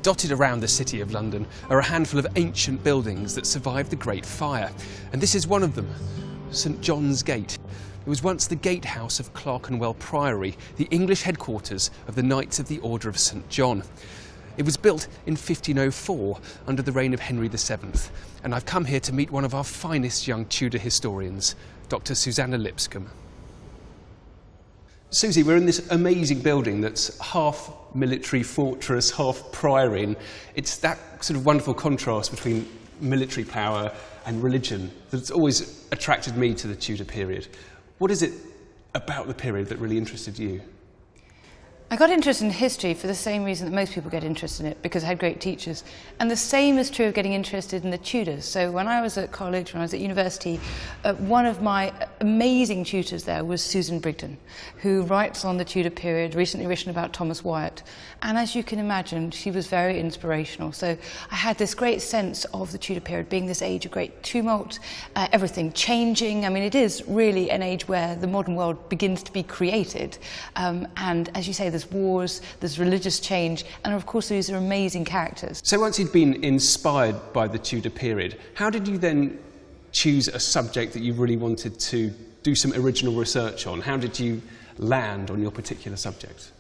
Dotted around the City of London are a handful of ancient buildings that survived the Great Fire, and this is one of them, St John's Gate. It was once the gatehouse of Clerkenwell Priory, the English headquarters of the Knights of the Order of St John. It was built in 1504 under the reign of Henry VII, and I've come here to meet one of our finest young Tudor historians, Dr Suzannah Lipscomb. Susie, we're in this amazing building that's half military fortress, half priory, and it's that sort of wonderful contrast between military power and religion that's always attracted me to the Tudor period. What is it about the period that really interested you? I got interested in history for the same reason that most people get interested in it, because I had great teachers. And the same is true of getting interested in the Tudors. So when I was at college, when I was at university, one of my amazing tutors there was Susan Brigden, who writes on the Tudor period, recently written about Thomas Wyatt. And as you can imagine, she was very inspirational. So I had this great sense of the Tudor period being this age of great tumult, everything changing. I mean, it is really an age where the modern world begins to be created. And as you say, there's wars, there's religious change, and of course these are amazing characters. So once you'd been inspired by the Tudor period, how did you then choose a subject that you really wanted to do some original research on? How did you land on your particular subject?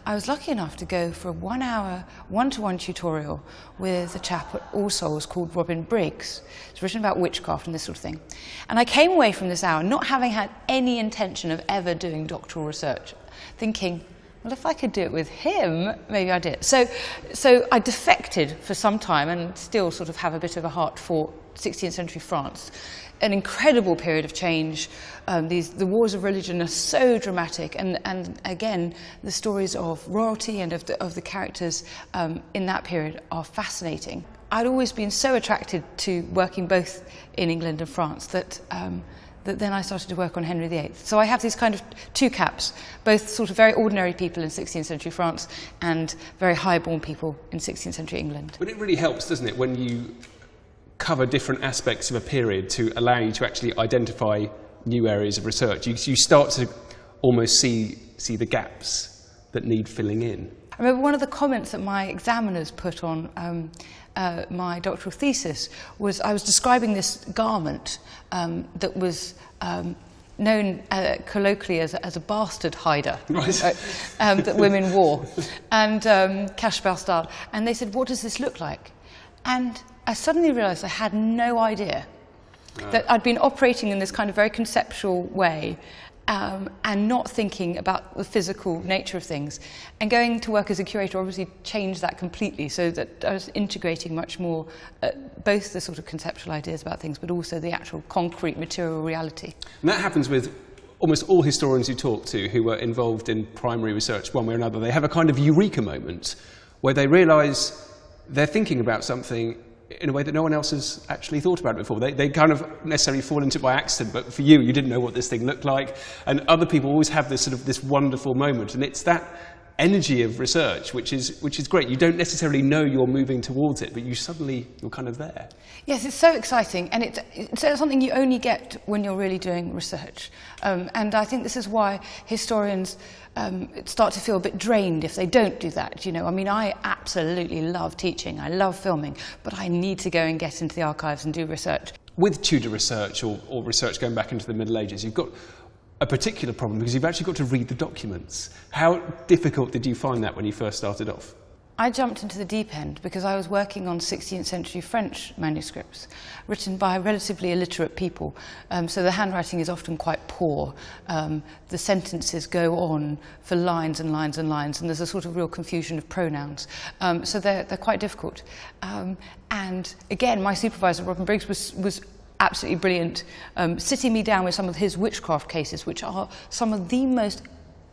I was lucky enough to go for a 1 hour, one-to-one tutorial with a chap at All Souls called Robin Briggs. It's written about witchcraft and this sort of thing. And I came away from this hour not having had any intention of ever doing doctoral research, thinking, well, if I could do it with him, maybe I'd do it. So I defected for some time and still sort of have a bit of a heart for 16th century France. An incredible period of change. The wars of religion are so dramatic, and again, the stories of royalty and of the characters in that period are fascinating. I'd always been so attracted to working both in England and France that then I started to work on Henry VIII. So I have these kind of two caps, both sort of very ordinary people in 16th century France and very high-born people in 16th century England. But it really helps, doesn't it, when you cover different aspects of a period to allow you to actually identify new areas of research. You start to almost see the gaps that need filling in. I remember one of the comments that my examiners put on my doctoral thesis was I was describing this garment that was known colloquially as a bastard hider, right. That women wore, and cache bastard. And they said, what does this look like? And I suddenly realised I had no idea that I'd been operating in this kind of very conceptual way and not thinking about the physical nature of things. And going to work as a curator obviously changed that completely, so that I was integrating much more both the sort of conceptual ideas about things, but also the actual concrete material reality. And that happens with almost all historians you talk to who were involved in primary research one way or another. They have a kind of eureka moment where they realise they're thinking about something in a way that no one else has actually thought about it before. They kind of necessarily fall into it by accident, but for you didn't know what this thing looked like. And other people always have this sort of this wonderful moment, and it's that energy of research which is great. You don't necessarily know you're moving towards it, but you're kind of there. Yes, it's so exciting, and it's something you only get when you're really doing research. And I think this is why historians start to feel a bit drained if they don't do that. You know, I mean, I absolutely love teaching, I love filming, but I need to go and get into the archives and do research. With Tudor research or research going back into the Middle Ages, you've got a particular problem because you've actually got to read the documents. How difficult did you find that when you first started off? I jumped into the deep end because I was working on 16th century French manuscripts written by relatively illiterate people. So the handwriting is often quite poor. The sentences go on for lines and lines and lines, and there's a sort of real confusion of pronouns. So they're quite difficult. And again, my supervisor, Robin Briggs, was absolutely brilliant, sitting me down with some of his witchcraft cases, which are some of the most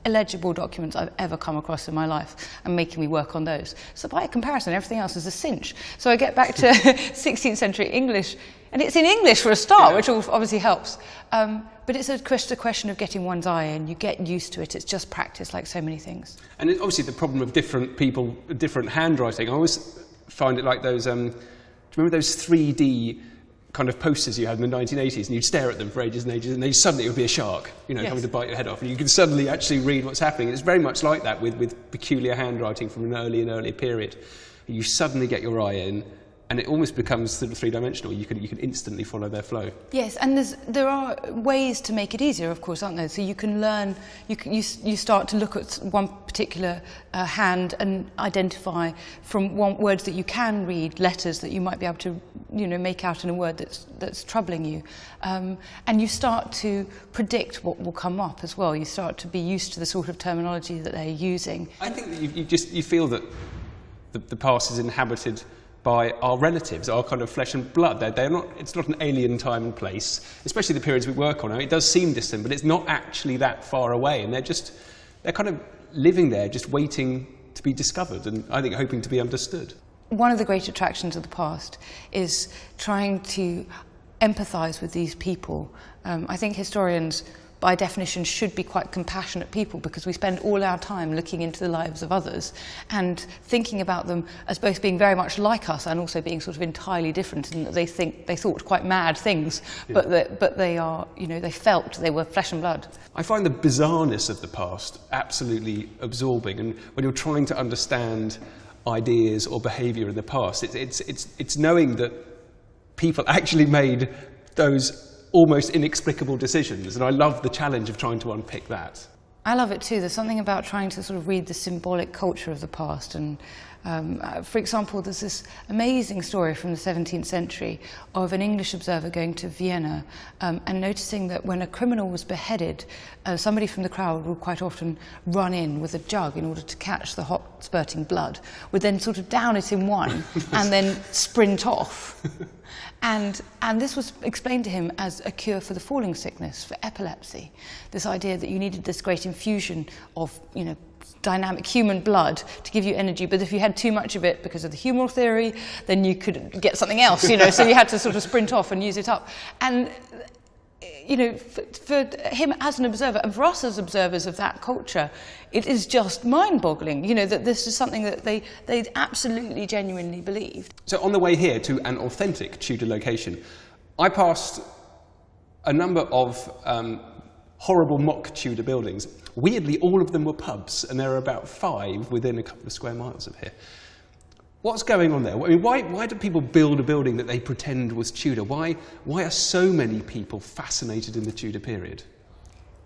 illegible documents I've ever come across in my life, and making me work on those. So by comparison, everything else is a cinch. So I get back to 16th century English, and it's in English for a start, which obviously helps. But it's a question of getting one's eye in. You get used to it. It's just practice, like so many things. And obviously the problem of different people, different handwriting. I always find it like those, do you remember those 3D kind of posters you had in the 1980s, and you'd stare at them for ages and ages, and then suddenly it would be a shark, coming to bite your head off, and you could suddenly actually read what's happening. It's very much like that with peculiar handwriting from an earlier period. You suddenly get your eye in, and it almost becomes sort of three-dimensional. You can instantly follow their flow. Yes, and there are ways to make it easier, of course, aren't there? So you can learn, you start to look at one particular hand and identify from words that you can read, letters that you might be able to, make out in a word that's troubling you. And you start to predict what will come up as well. You start to be used to the sort of terminology that they're using. I think that you feel that the past is inhabited by our relatives, our kind of flesh and blood. They're not, it's not an alien time and place, especially the periods we work on. I mean, it does seem distant, but it's not actually that far away, and they're kind of living there, just waiting to be discovered, and I think hoping to be understood. One of the great attractions of the past is trying to empathise with these people. I think historians, by definition, should be quite compassionate people, because we spend all our time looking into the lives of others and thinking about them as both being very much like us and also being sort of entirely different, in that they thought quite mad things, yeah. but they are, they felt they were flesh and blood. I find the bizarreness of the past absolutely absorbing, and when you're trying to understand ideas or behaviour in the past, it's knowing that people actually made those almost inexplicable decisions, and I love the challenge of trying to unpick that. I love it too. There's something about trying to sort of read the symbolic culture of the past, and for example, there's this amazing story from the 17th century of an English observer going to Vienna and noticing that when a criminal was beheaded, somebody from the crowd would quite often run in with a jug in order to catch the hot spurting blood, would then sort of down it in one and then sprint off. And this was explained to him as a cure for the falling sickness, for epilepsy. This idea that you needed this great infusion of, dynamic human blood to give you energy, but if you had too much of it because of the humoral theory, then you could get something else, so you had to sort of sprint off and use it up. And for him as an observer, and for us as observers of that culture, it is just mind-boggling, that this is something that they absolutely, genuinely believed. So on the way here to an authentic Tudor location, I passed a number of horrible mock Tudor buildings. Weirdly, all of them were pubs, and there are about 5 within a couple of square miles of here. What's going on there? I mean, why do people build a building that they pretend was Tudor? Why are so many people fascinated in the Tudor period?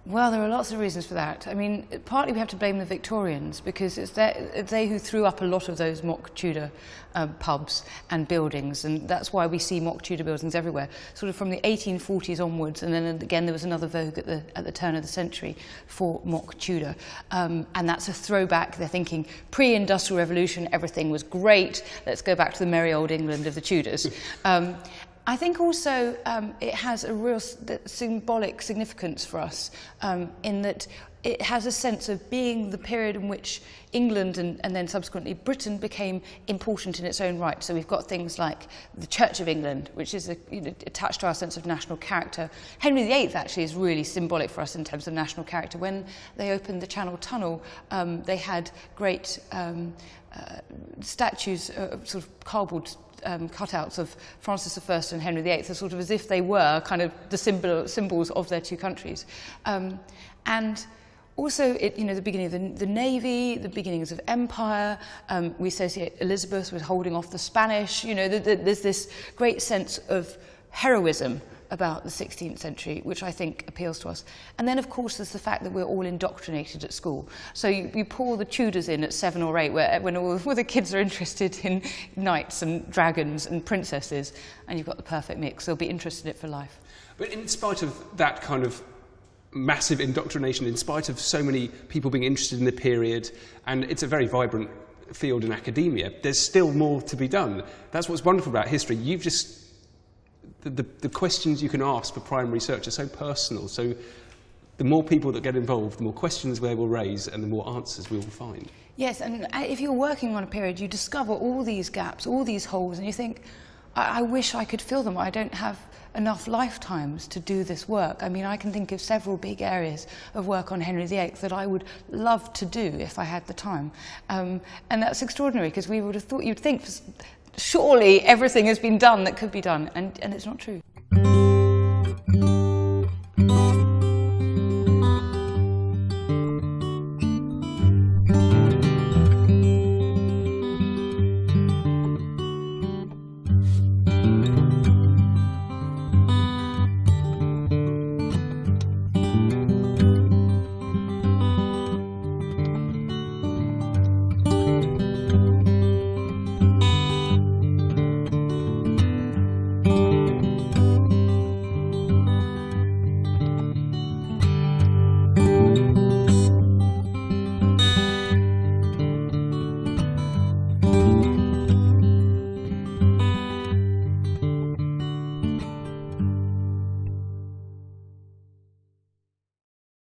Well, there are lots of reasons for that. I mean, partly we have to blame the Victorians, because it's they who threw up a lot of those mock Tudor pubs and buildings, and that's why we see mock Tudor buildings everywhere, sort of from the 1840s onwards, and then again there was another vogue at the turn of the century for mock Tudor. And that's a throwback. They're thinking pre-industrial revolution, everything was great, let's go back to the merry old England of the Tudors. I think also it has a real symbolic significance for us in that it has a sense of being the period in which England and then subsequently Britain became important in its own right. So we've got things like the Church of England, which is attached to our sense of national character. Henry VIII actually is really symbolic for us in terms of national character. When they opened the Channel Tunnel, they had great statues, sort of cardboard cutouts of Francis I and Henry VIII, so sort of as if they were kind of the symbols of their two countries. And also, the beginning of the Navy, the beginnings of empire, we associate Elizabeth with holding off the Spanish. There's this great sense of heroism about the 16th century, which I think appeals to us. And then, of course, there's the fact that we're all indoctrinated at school. So you pour the Tudors in at 7 or 8, when all the kids are interested in knights and dragons and princesses, and you've got the perfect mix. They'll be interested in it for life. But in spite of that kind of massive indoctrination, in spite of so many people being interested in the period, and it's a very vibrant field in academia, there's still more to be done. That's what's wonderful about history. The questions you can ask for primary research are so personal, so the more people that get involved, the more questions they will raise and the more answers we will find. Yes, and if you're working on a period, you discover all these gaps, all these holes, and you think, I wish I could fill them. I don't have enough lifetimes to do this work. I mean, I can think of several big areas of work on Henry VIII that I would love to do if I had the time. And that's extraordinary, because we would have thought, you'd think, surely everything has been done that could be done, and it's not true.